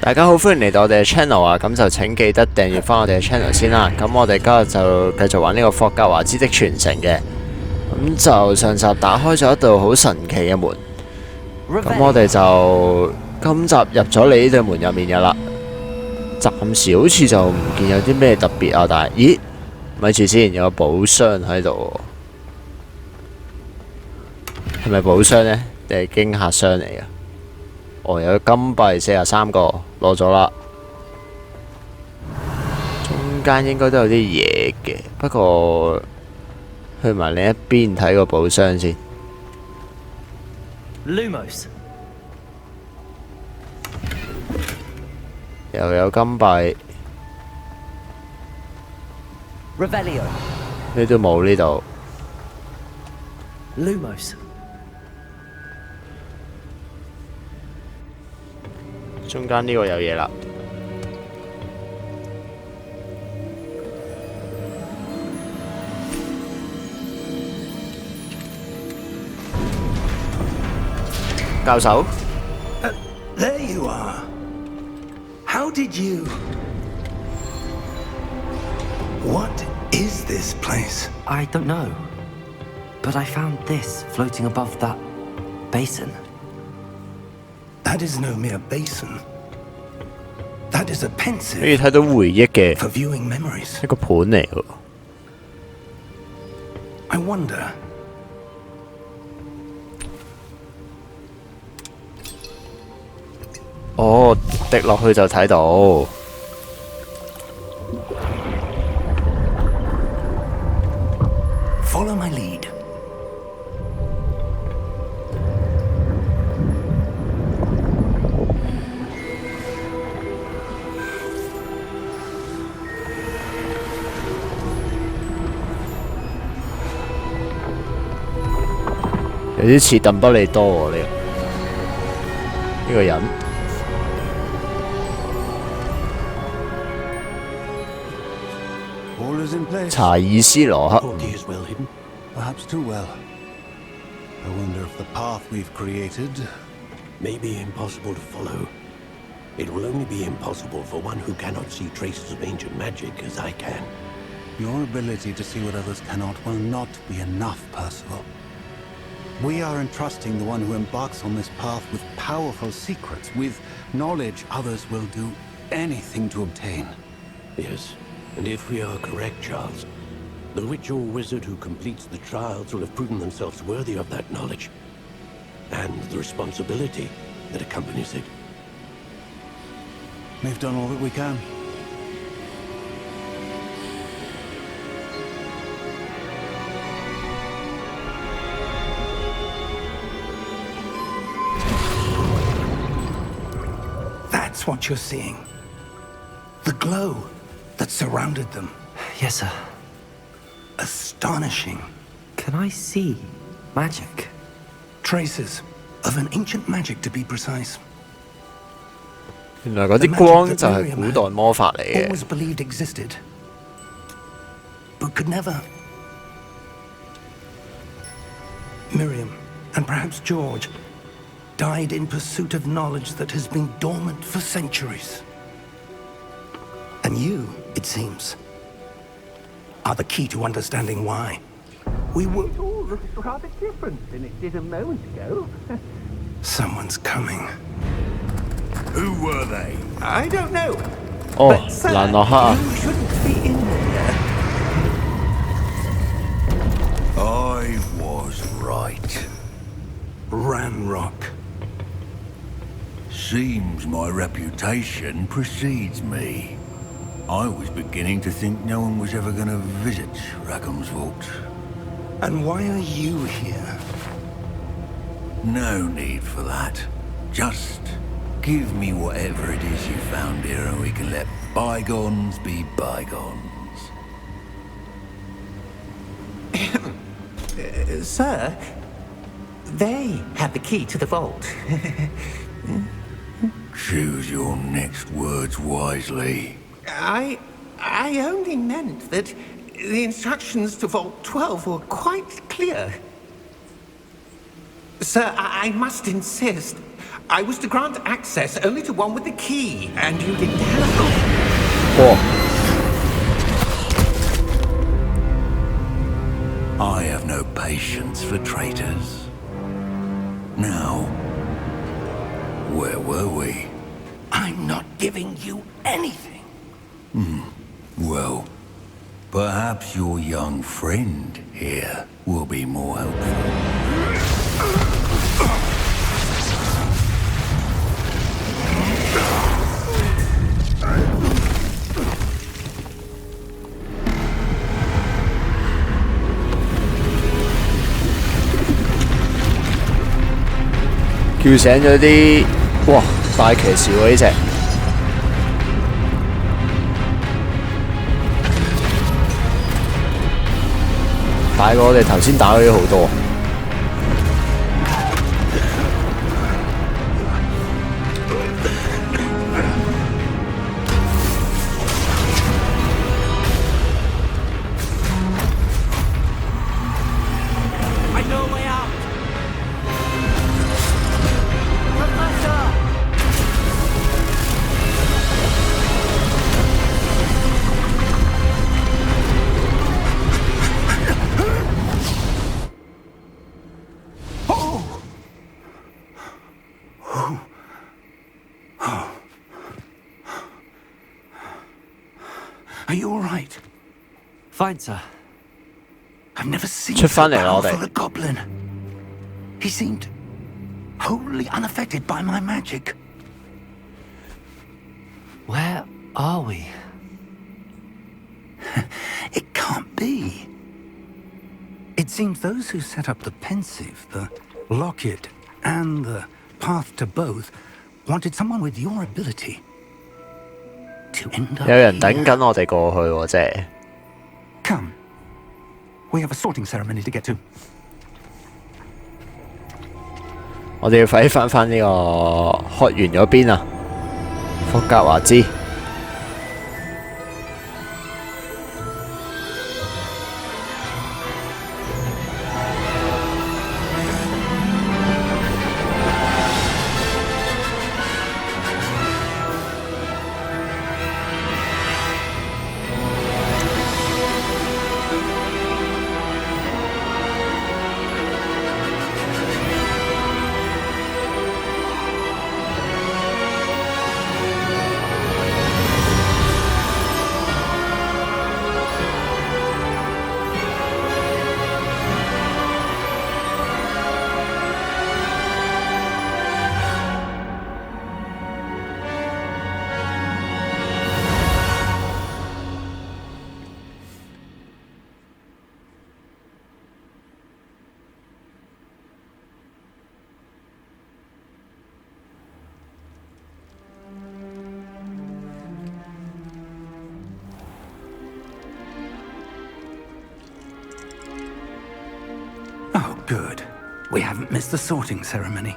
大家好，歡迎嚟到我哋嘅 channel 啊！咁就請記得訂閱翻我哋嘅 channel 先啦。咁我哋今日就繼續玩呢個霍格華茲的傳承嘅。咁就上集打開咗一道好神奇嘅門，咁我哋就今集入咗嚟呢對門入面嘅啦。暫時好似就唔見有啲咩特別啊，但係咦，咪住先，有個寶箱喺度喎，係咪寶箱呢？定係驚嚇箱嚟嘅？哦，有金幣43個，攞咗啦。中間應該都有啲嘢嘅，不過去埋另一邊睇個寶箱先。Lumos 又有金幣。Revelio 呢都冇呢度。Lumos 中間呢個有嘢啦。教授。There you are. How did you? What is this place? I don't know, but I found this floating above that basin. That is no mere basin. That is a 可以 pensive 睇到回憶嘅 for viewing memories. 一個盤嚟喎。I wonder. 哦，滴落去就睇到。Follow my lead. 有啲似鄧不利多喎，呢個人。查爾斯羅克。 Porky is well hidden, perhaps too well. I wonder if the path we've created may be impossible to follow. It will only be impossible for one who cannot see traces of ancient magic as I can. Your ability to see what others cannot will not be enough, Percival. We are entrusting the one who embarks on this path with powerful secrets, with knowledge others will do anything to obtain. Yes, and if we are correct, Charles, the witch or wizard who completes the trials will have proven themselves worthy of that knowledge, and the responsibility that accompanies it. We've done all that we can. That's what you're seeing. The glow that surrounded them. Yes, sir. Astonishing. Can I see magic? Traces of an ancient magic, to be precise. 原來嗰啲光就係古代魔法嚟嘅。 Always believed existed, but could never. Miriam, and perhaps George, died in pursuit of knowledge that has been dormant for centuries. And you, it seems, are the key to understanding why. We were... It all looks rather different than it did a moment ago. Someone's coming. Who were they? I don't know. 哦，蘭洛克啊！ You shouldn't be in here. I was right. Ranrock. Seems my reputation precedes me. I was beginning to think no one was ever going to visit Rackham's vault. And why are you here? No need for that. Just give me whatever it is you found here and we can let bygones be bygones. Sir, they have the key to the vault. Choose your next words wisely. I only meant that the instructions to Vault 12 were quite clear. Sir, I must insist. I was to grant access only to one with the key, and you didn't help. 哇！ I have no patience for traitors. Now, where were we? I'm not giving you anything. Well, perhaps your young friend here will be more helpful.叫醒咗啲，哇！大騎士喎呢只，大過我哋頭先打嗰啲好多。Are you all right? Fine, sir. I've never seen出 so 返嚟啦，我哋。 powerful a goblin. He seemed wholly unaffected by my magic. Where are we? It can't be. It seems those who set up the pensive, the locket, and the path to both wanted someone with your ability to end up 有人 here. 等緊我哋過去喎，真係。 Come. We have a sorting ceremony to get to. 我哋要快啲返呢個學園嗰邊啊，霍格華茲。Oh, good. We haven't missed the sorting ceremony.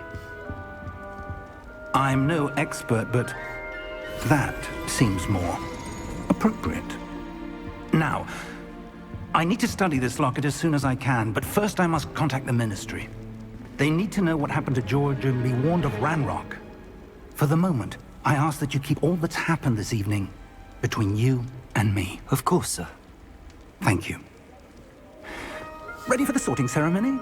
I'm no expert, but that seems more appropriate. Now, I need to study this locket as soon as I can, but first I must contact the Ministry. They need to know what happened to George and be warned of Ranrock. For the moment, I ask that you keep all that's happened this evening between you and me. Of course, sir. Thank you. Ready for the sorting ceremony?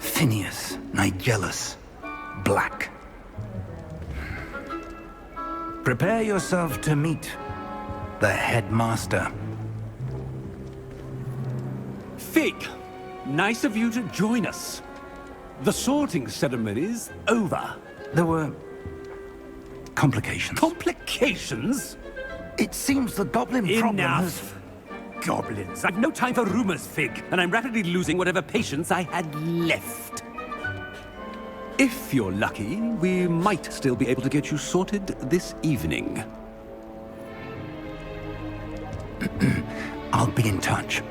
Phineas, Nigellus, Black. Prepare yourself to meet the headmaster. Fig, nice of you to join us. The sorting ceremony's over. There were complications. Complications? It seems the goblin problem has... Enough. Goblins. I've no time for rumors, Fig, and I'm rapidly losing whatever patience I had left. If you're lucky, we might still be able to get you sorted this evening. I'll be in touch.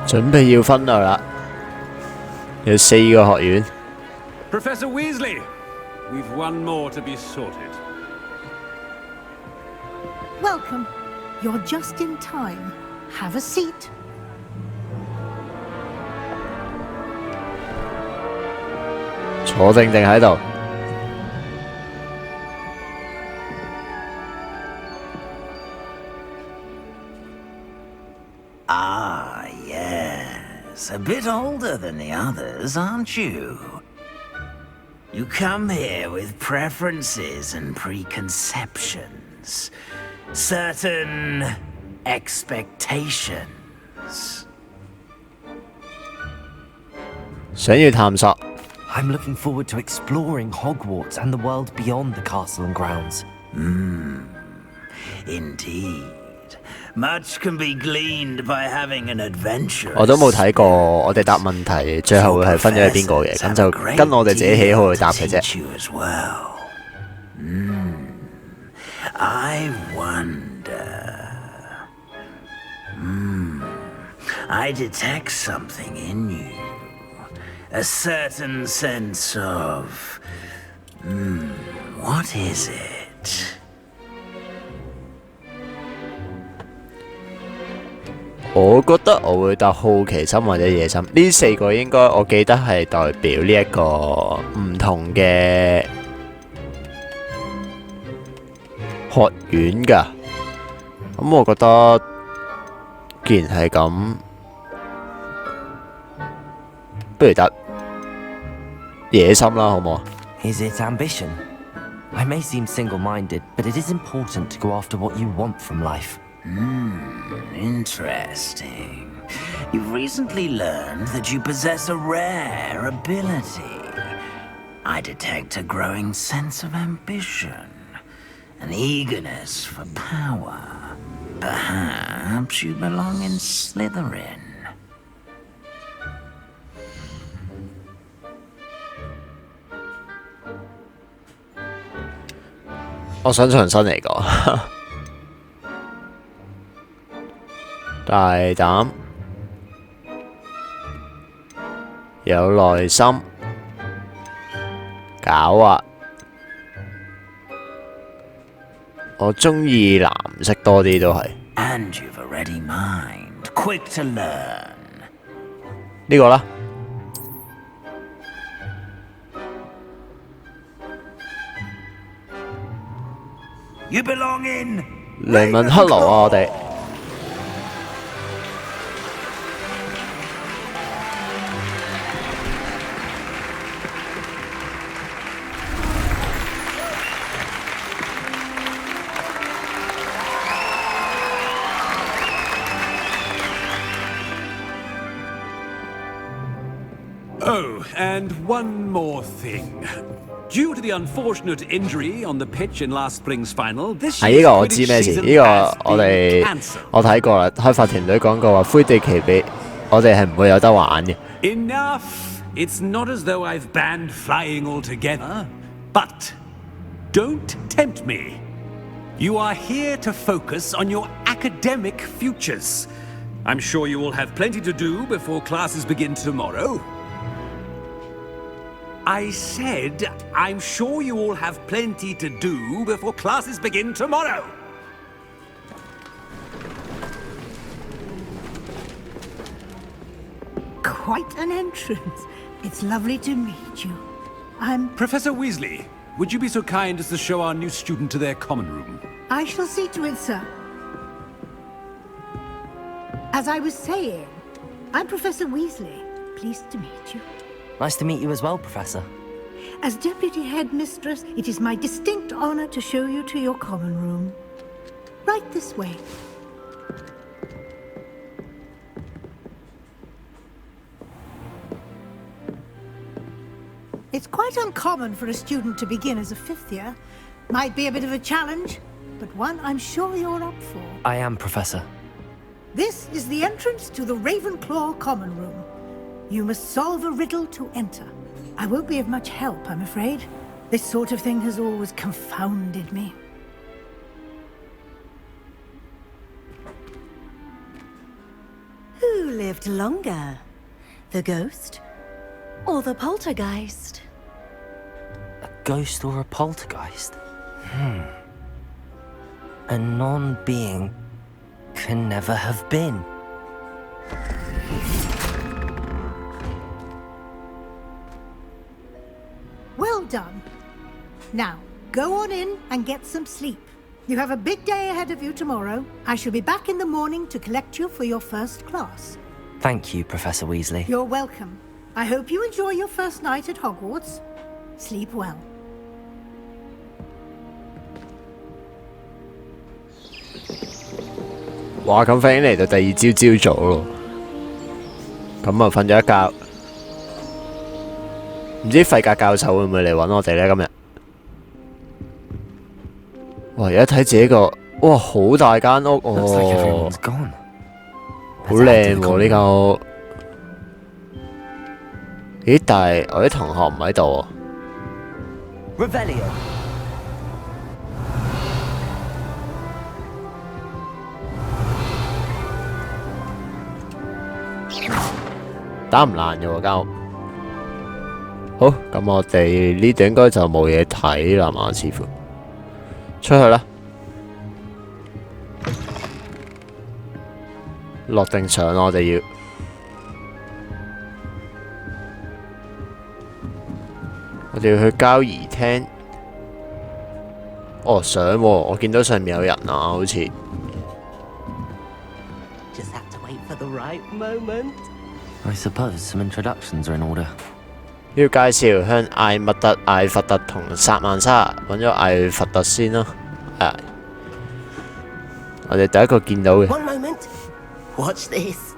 準備要分類啦，有4個學院。 Professor Weasley, we've one more to be sorted. Welcome. You're just in time. Have a seat. 坐定定喺度。Ah, yes. A bit older than the others, aren't you? You come here with preferences and preconceptions. Certain expectations. 想要探索。 I'm looking forward to exploring Hogwarts and the world beyond the castle and grounds. Indeed. Much can be gleaned by having an adventure. 我都冇睇過，我哋答問題最後會係分咗係邊個嘅，咁就跟我哋自己喜好去答嘅啫。 I wonder. I detect something in you. A certain sense of... what is it? 我覺得我會答好奇心或者野心，呢4個應該我記得係代表呢一個唔同嘅學院㗎。咁我覺得既然係咁，不如答野心啦，好唔好啊？ Is it ambition? I may seem single-minded, but it is important to go after what you want from life. Interesting. You've recently learned that you possess a rare ability. I detect a growing sense of ambition, an eagerness for power. Perhaps you belong in Slytherin. 我想重新嚟過。大膽，有耐心，狡猾。我中意藍色多啲都係。And you've a ready mind, quick to learn. 呢個啦。You belong in 雷文克勞啊，我哋。Oh, and one more thing. Due to the unfortunate injury on the pitch in last spring's final, this 係呢個我知咩事？呢個我睇過啦，開發團隊講過話，灰地奇比我哋係唔會有得玩嘅。Enough! It's not as though I've banned flying altogether, but don't tempt me. You are here to focus on your academic futures. I'm sure you will have plenty to do before classes begin tomorrow. I said, I'm sure you all have plenty to do before classes begin tomorrow. Quite an entrance. It's lovely to meet you. I'm... Professor Weasley, would you be so kind as to show our new student to their common room? I shall see to it, sir. As I was saying, I'm Professor Weasley. Pleased to meet you. Nice to meet you as well, Professor. As Deputy Headmistress, it is my distinct honor to show you to your common room. Right this way. It's quite uncommon for a student to begin as a fifth year. Might be a bit of a challenge, but one I'm sure you're up for. I am, Professor. This is the entrance to the Ravenclaw common room. You must solve a riddle to enter. I won't be of much help, I'm afraid. This sort of thing has always confounded me. Who lived longer? The ghost or the poltergeist? A ghost or a poltergeist? A non-being can never have been. Well done. Now, go on in and get some sleep. You have a big day ahead of you tomorrow. I shall be back in the morning to collect you for your first class. Thank you, Professor Weasley. You're welcome. I hope you enjoy your first night at Hogwarts. Sleep well. 哇！咁快已經嚟到第二朝朝早咯，咁啊瞓咗一覺，唔知費格教授會唔會嚟揾我哋呢？今日，哇！而家睇自己個，哇，好大間屋哦，好靚喎呢間屋。咦？但係我啲同學唔喺度喎。Revelio. 打唔爛嘅喎間屋。好，咁我哋呢度應該就冇嘢睇啦嘛，似乎。出去啦。落定相我哋要。我哋要去交誼廳。哦，相喎，我見到上面有人啊，好似。Just have to wait for the right moment. I suppose some introductions are in order. 要介紹向艾密特、艾弗特同薩曼莎，揾咗艾弗特先啦。我哋第一個見到嘅。One moment. Watch this.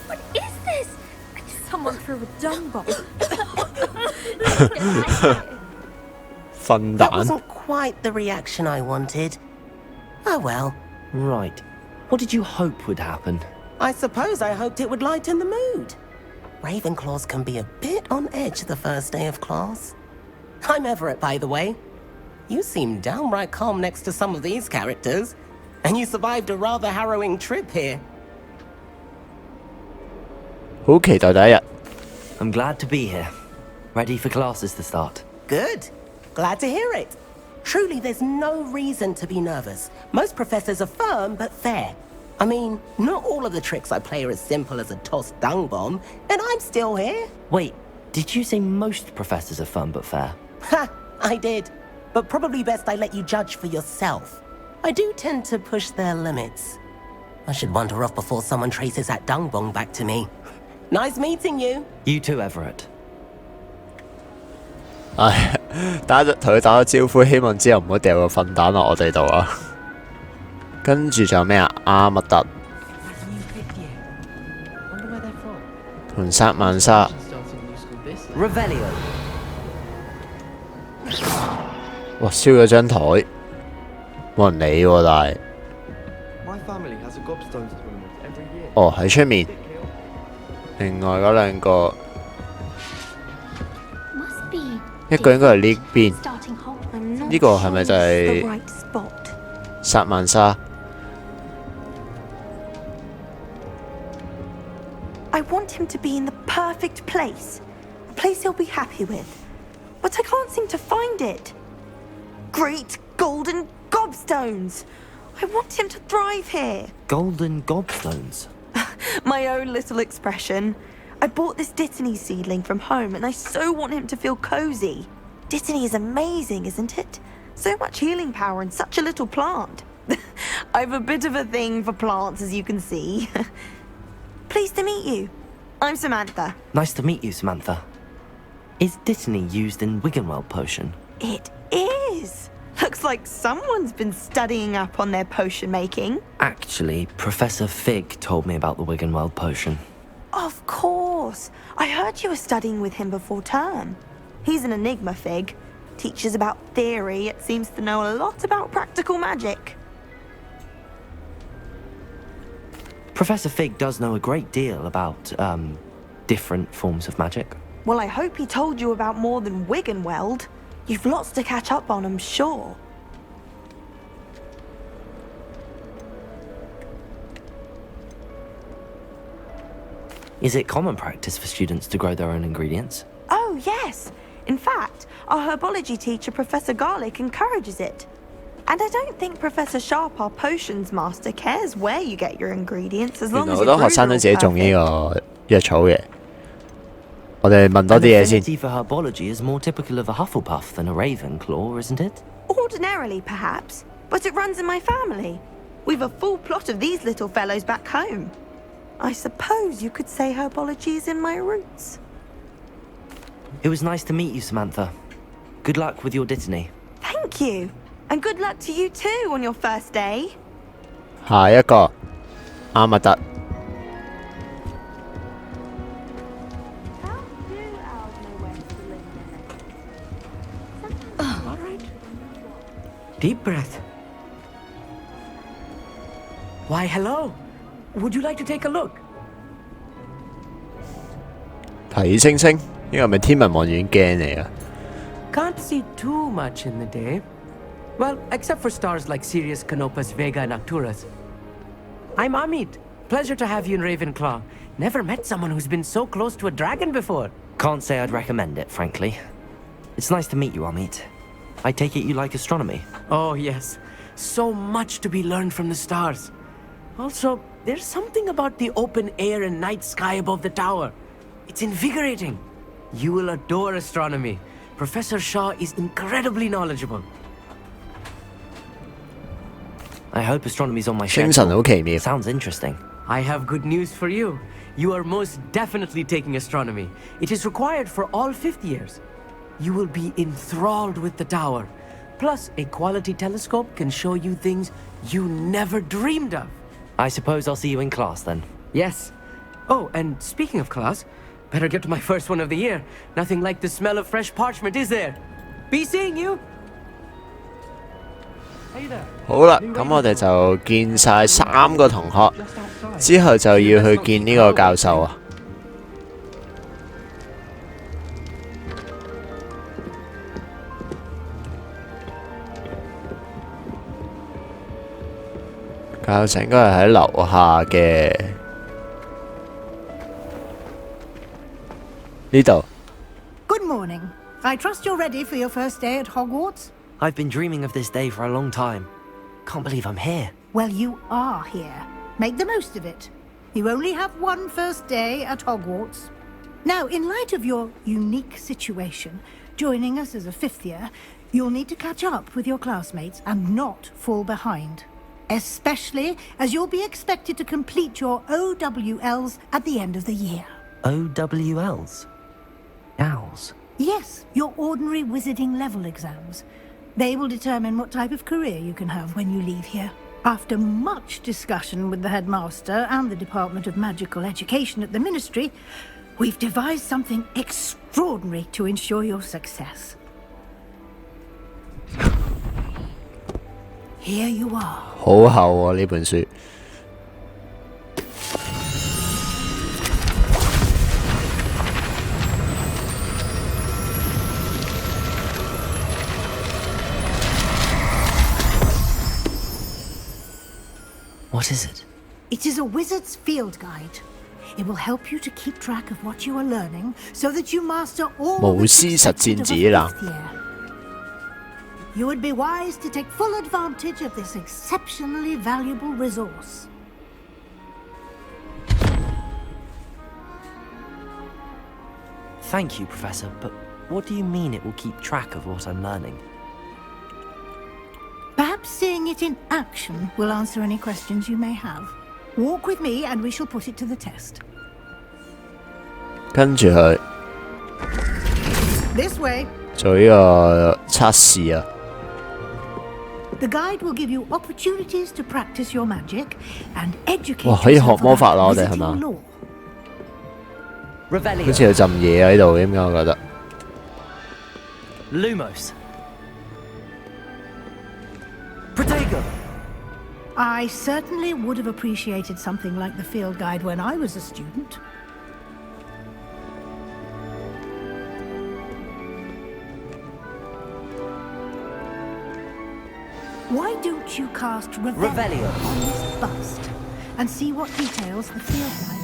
What is this? Someone threw a dung bomb. 瞓 That 蛋。 wasn't quite the reaction I wanted. Oh well. Right. What did you hope would happen? I suppose I hoped it would lighten the mood. Ravenclaws can be a bit on edge the first day of class. I'm Everett, by the way. You seem downright calm next to some of these characters, and you survived a rather harrowing trip here. 好期待第一日。I'm glad to be here. Ready for classes to start. Good. Glad to hear it. Truly, there's no reason to be nervous. Most professors are firm but fair. I mean, not all of the tricks I play are as simple as a tossed dung bomb, and I'm still here. Wait, did you say most professors are fun but fair? Ha! I did. But probably best I let you judge for yourself. I do tend to push their limits. I should wander off before someone traces that dung bomb back to me. Nice meeting you. You too, Everett. 唉，同佢打咗招呼，希望之後唔好掉個糞蛋落我哋度啊！跟住仲有咩啊？阿密特同薩曼莎。Revelio. 哇！燒咗張台，冇人理喎，但係。哦，喺出面。另外嗰兩個，一個應該係呢邊，呢個係咪就係薩曼莎？ I want him to be in the perfect place, a place he'll be happy with. But I can't seem to find it. Great golden gobstones! I want him to thrive here. Golden gobstones? My own little expression. I bought this Dittany seedling from home and I so want him to feel cozy. Dittany is amazing, isn't it? So much healing power in such a little plant. I've a bit of a thing for plants, as you can see. Pleased to meet you. I'm Samantha. Nice to meet you, Samantha. Is Dittany used in Wiggenweld potion? It is. Looks like someone's been studying up on their potion making. Actually, Professor Fig told me about the Wiggenweld potion. Of course. I heard you were studying with him before term. He's an enigma, Fig. Teaches about theory, yet seems to know a lot about practical magic. Professor Fig does know a great deal about, different forms of magic. Well, I hope he told you about more than Wiggenweld. You've lots to catch up on, I'm sure. Is it common practice for students to grow their own ingredients? Oh, yes. In fact, our herbology teacher, Professor Garlic, encourages it. And I don't think Professor Sharp, our potions master, cares where you get your ingredients as 原 long 來 as 好 your 多學 brews 生 are 都 all 自己種呢 perfect. 個藥草嘅。我哋問多 An 啲嘢先。 affinity for herbology is more typical of a Hufflepuff than a Ravenclaw, isn't it? Ordinarily, perhaps, but it runs in my family. We've a full plot of these little fellows back home. I suppose you could say herbology is in my roots. It was nice to meet you, Samantha. Good luck with your Dittany. Thank you. And good luck to you too on your first day. 下一個阿密特。 Deep breath. Why, hello. Would you like to take a look? 睇星星，呢個係咪天文望遠鏡嚟㗎？ Can't see too much in the day. Well, except for stars like Sirius, Canopus, Vega, and Arcturus. I'm Amit. Pleasure to have you in Ravenclaw. Never met someone who's been so close to a dragon before. Can't say I'd recommend it, frankly. It's nice to meet you, Amit. I take it you like astronomy? Oh, yes. So much to be learned from the stars. Also, there's something about the open air and night sky above the tower. It's invigorating. You will adore astronomy. Professor Shaw is incredibly knowledgeable. I hope astronomy's on my 星神 schedule. 好奇妙。 Sounds interesting. I have good news for you. You are most definitely taking astronomy. It is required for all fifth years. You will be enthralled with the tower. Plus, a quality telescope can show you things you never dreamed of. I suppose I'll see you in class then. Yes. Oh, and speaking of class, better get to my first one of the year. Nothing like the smell of fresh parchment, is there? Be seeing you. Hey there. 好啦，咁我哋就見晒3個同學，之後就要去見呢個教授啊。教授應該係喺樓下嘅呢度。 Good morning. I trust you're ready for your first day at Hogwarts? I've been dreaming of this day for a long time. Can't believe I'm here. Well, you are here. Make the most of it. You only have one first day at Hogwarts. Now, in light of your unique situation, joining us as a fifth year, you'll need to catch up with your classmates and not fall behind. Especially as you'll be expected to complete your OWLs at the end of the year. OWLs? Owls? Yes, your ordinary wizarding level exams. They will determine what type of career you can have when you leave here. After much discussion with the headmaster and the Department of Magical Education at the Ministry, we've devised something extraordinary to ensure your success. Here you are. 好厚喎呢本書。What is it? It is a wizard's field guide. It will help you to keep track of what you are learning so that you master all 巫 that's 師實戰 expected of 指 a 南。 fifth year. You would be wise to take full advantage of this exceptionally valuable resource. Thank you, Professor, but what do you mean it will keep track of what I'm learning? Perhaps seeing it in action will answer any questions you may have. Walk with me and we shall put it to the test. 跟住佢 This way. 做呢個測試啊。 The guide will give you opportunities to practice your magic and educate 哇，可以學 yourself 魔法啦，我 about 哋係嘛？ wizarding law. 好似有陣嘢喺度咁嘅，我覺得。 Lumos. Protego. I certainly would have appreciated something like the field guide when I was a student. don't you cast Revelio on this bust and see what details the field line?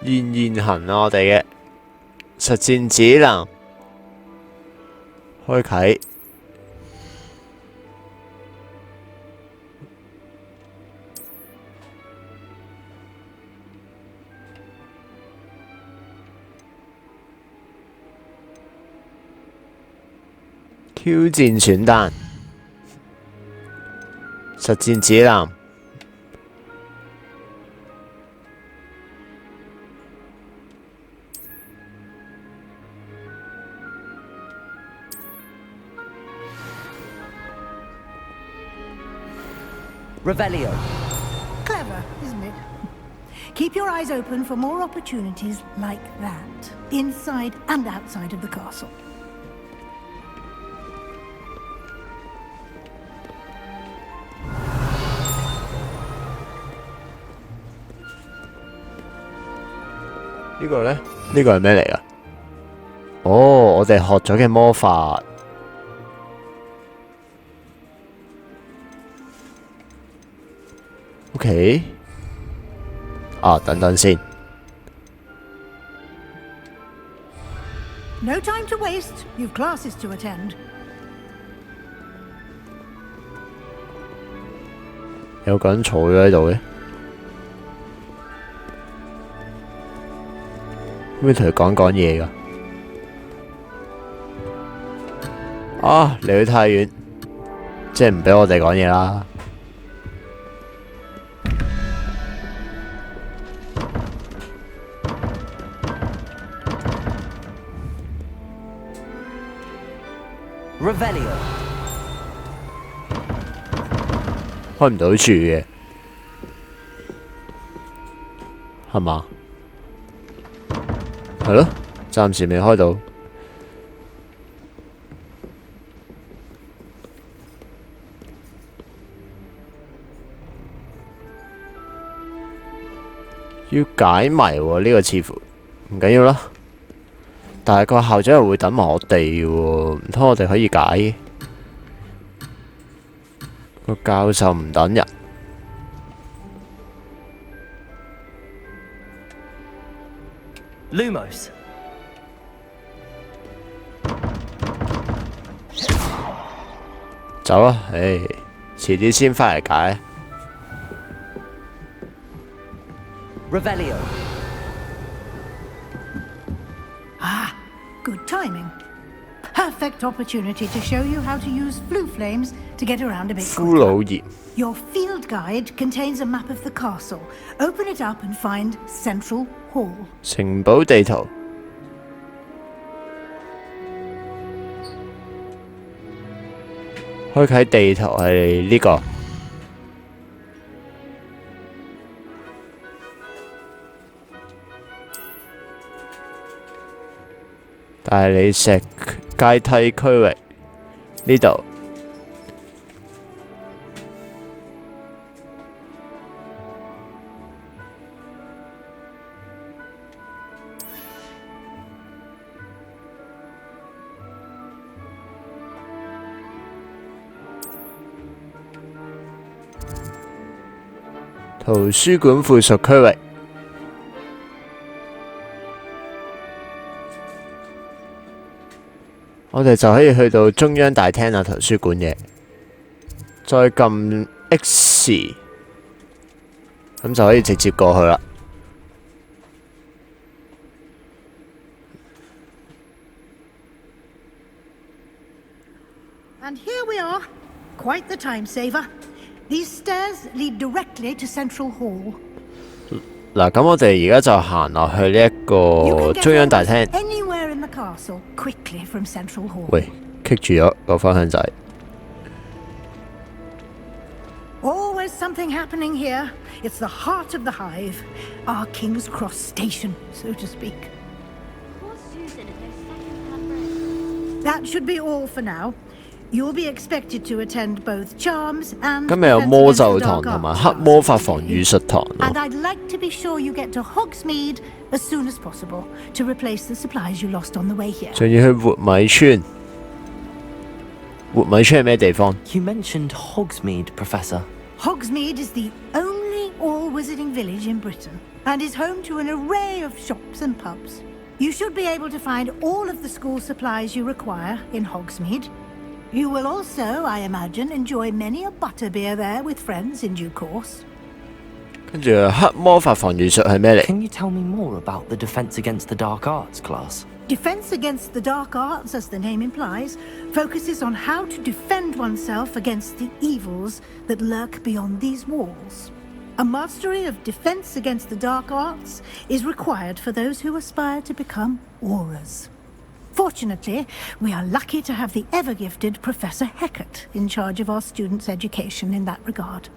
現行啊，我哋嘅實戰指南開啟。挑戰選單，實戰指南。Revelio. Clever, isn't it? Keep your eyes open for more opportunities like that, inside and outside of the castle.呢個呢？呢個係咩嚟㗎？哦，我哋學咗嘅魔法。OK。啊，等等先。No time to waste. You've classes to attend. 有個人坐咗喺度嘅。可唔可以同佢講嘢㗎？啊，離佢太遠，即係唔俾我哋講嘢啦。Revelio. 開唔到住嘅，係嘛？係咯，暫時未開到。要解謎喎，呢個似乎唔緊要啦。但係個校長又會等埋我哋嘅喎，唔通我哋可以解？個教授唔等人。Lumos. 走啦，唉，遲啲先返嚟解。Revelio. Ah, good timing. Perfect opportunity to show you how to use flue flames to get around a bit 骷髏炎。Your field guide contains a map of the castle. Open it up and find Central Hall. 城堡地圖。開啟地圖係呢個。大理石階梯區域呢度。圖書館附屬區域。我哋就可以去到中央大廳啊，圖書館嘅。再撳 X， 咁就可以直接過去啦。And here we are. Quite the time saver. These stairs lead directly to Central Hall. 嗱，咁我哋而家就行落去呢一個中央大廳。Anywhere in the castle quickly from Central Hall. 喂，棘住咗個方向掣。Always something happening here. It's the heart of the hive, our King's Cross station, so to speak. That should be all for now. You'll be expected to attend both charms and 今日有魔咒堂同埋黑魔法防禦術堂 And I'd like to be sure you get to Hogsmeade as soon as possible to replace the supplies you lost on the way here. 仲要去活米村。活米村係咩地方 You mentioned Hogsmeade, Professor. Hogsmeade is the only all-wizarding village in Britain and is home to an array of shops and pubs. You should be able to find all of the school supplies you require in Hogsmeade. You will also, I imagine, enjoy many a butterbeer there with friends in due course. 跟住黑魔法防禦術係咩嚟 Can you tell me more about the Defense Against the Dark Arts class? Defense against the dark arts, as the name implies, focuses on how to defend oneself against the evils that lurk beyond these walls. A mastery of defense against the dark arts is required for those who aspire to become auras. Fortunately, we are lucky to have the ever-gifted Professor Hecat in charge of our students' education in that regard.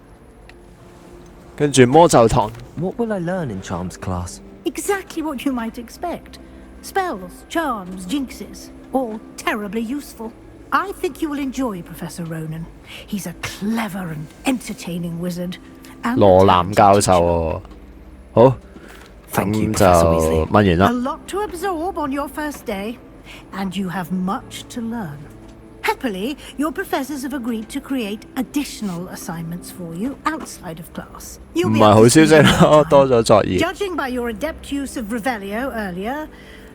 跟住魔咒堂 What will I learn in Charms class? Exactly what you might expect. Spells, charms, jinxes, all terribly useful. I think you will enjoy Professor Ronan. He's a clever and entertaining wizard. And 羅南教授喎。好， Thank you, 咁 Professor 就 Weasley. 問完 A 啦。 lot to absorb on your first day, and you have much to learn. Happily, your professors have agreed to create additional assignments for you outside of class. 唔 You'll be 係 able 好 to 消 see 息 them 啦， in 多 time. 咗作業。 Judging by your adept use of Revelio earlier,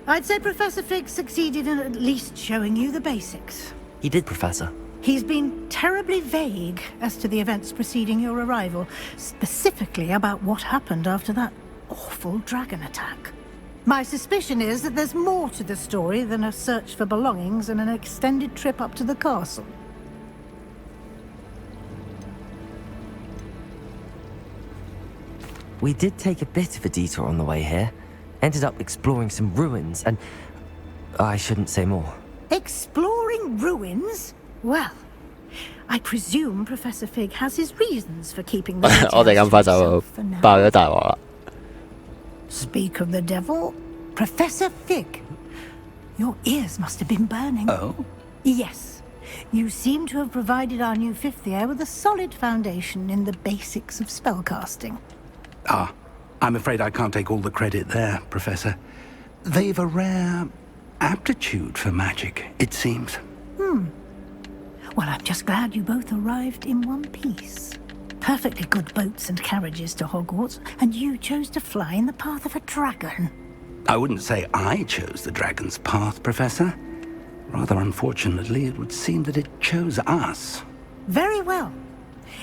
I'd say Professor Fig succeeded in at least showing you the basics. He did, Professor. He's been terribly vague as to the events preceding your arrival, specifically about what happened after that awful dragon attack. My suspicion is that there's more to the story than a search for belongings and an extended trip up to the castle. We did take a bit of a detour on the way here. Ended up exploring some ruins and... I shouldn't say more. Exploring ruins? Well, I presume Professor Fig has his reasons for keeping the 我哋 details 咁快 to 就 himself for now. 爆咗大鑊啦。 Speak of the devil, Professor Fig. Your ears must have been burning. Oh? Yes. You seem to have provided our new fifth year with a solid foundation in the basics of spellcasting. Ah, I'm afraid I can't take all the credit there, Professor. They've a rare aptitude for magic, it seems. Well, I'm just glad you both arrived in one piece. Perfectly good boats and carriages to Hogwarts, and you chose to fly in the path of a dragon. I wouldn't say I chose the dragon's path, Professor. Rather unfortunately, it would seem that it chose us. Very well.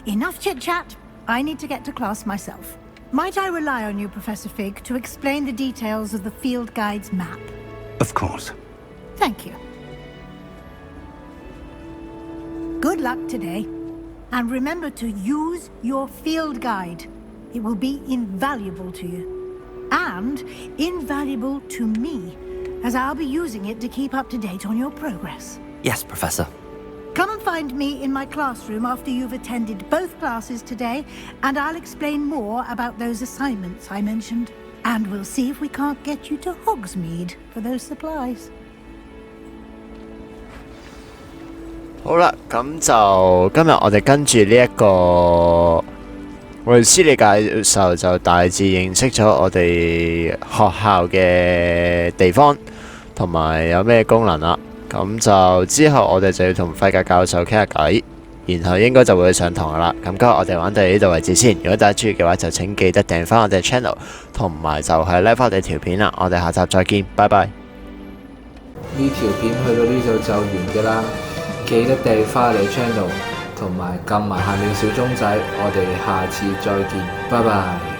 Enough chit-chat. I need to get to class myself. Might I rely on you, Professor Fig, to explain the details of the field guide's map? Of course. Thank you. Good luck today. And remember to use your field guide. It will be invaluable to you. And invaluable to me, as I'll be using it to keep up to date on your progress. Yes, Professor. Come and find me in my classroom after you've attended both classes today, and I'll explain more about those assignments I mentioned. And we'll see if we can't get you to Hogsmeade for those supplies. 好啦，咁就今日我哋跟住呢一個，我哋師理教授就大致認識咗我哋學校嘅地方同埋有咩功能啦。咁就之後我哋就要同費格教授傾下偈，然後應該就會去上堂噶啦。咁今日我哋玩到呢度為止先。如果大家中意嘅話，就請記得訂翻我哋 channel， 同埋就係 like 翻我哋條片啦。我哋下集再見，拜拜。呢條片去到呢度就完㗎啦。記得訂翻嚟 channel， 同埋撳埋下面小鐘仔，我哋下次再見，拜拜。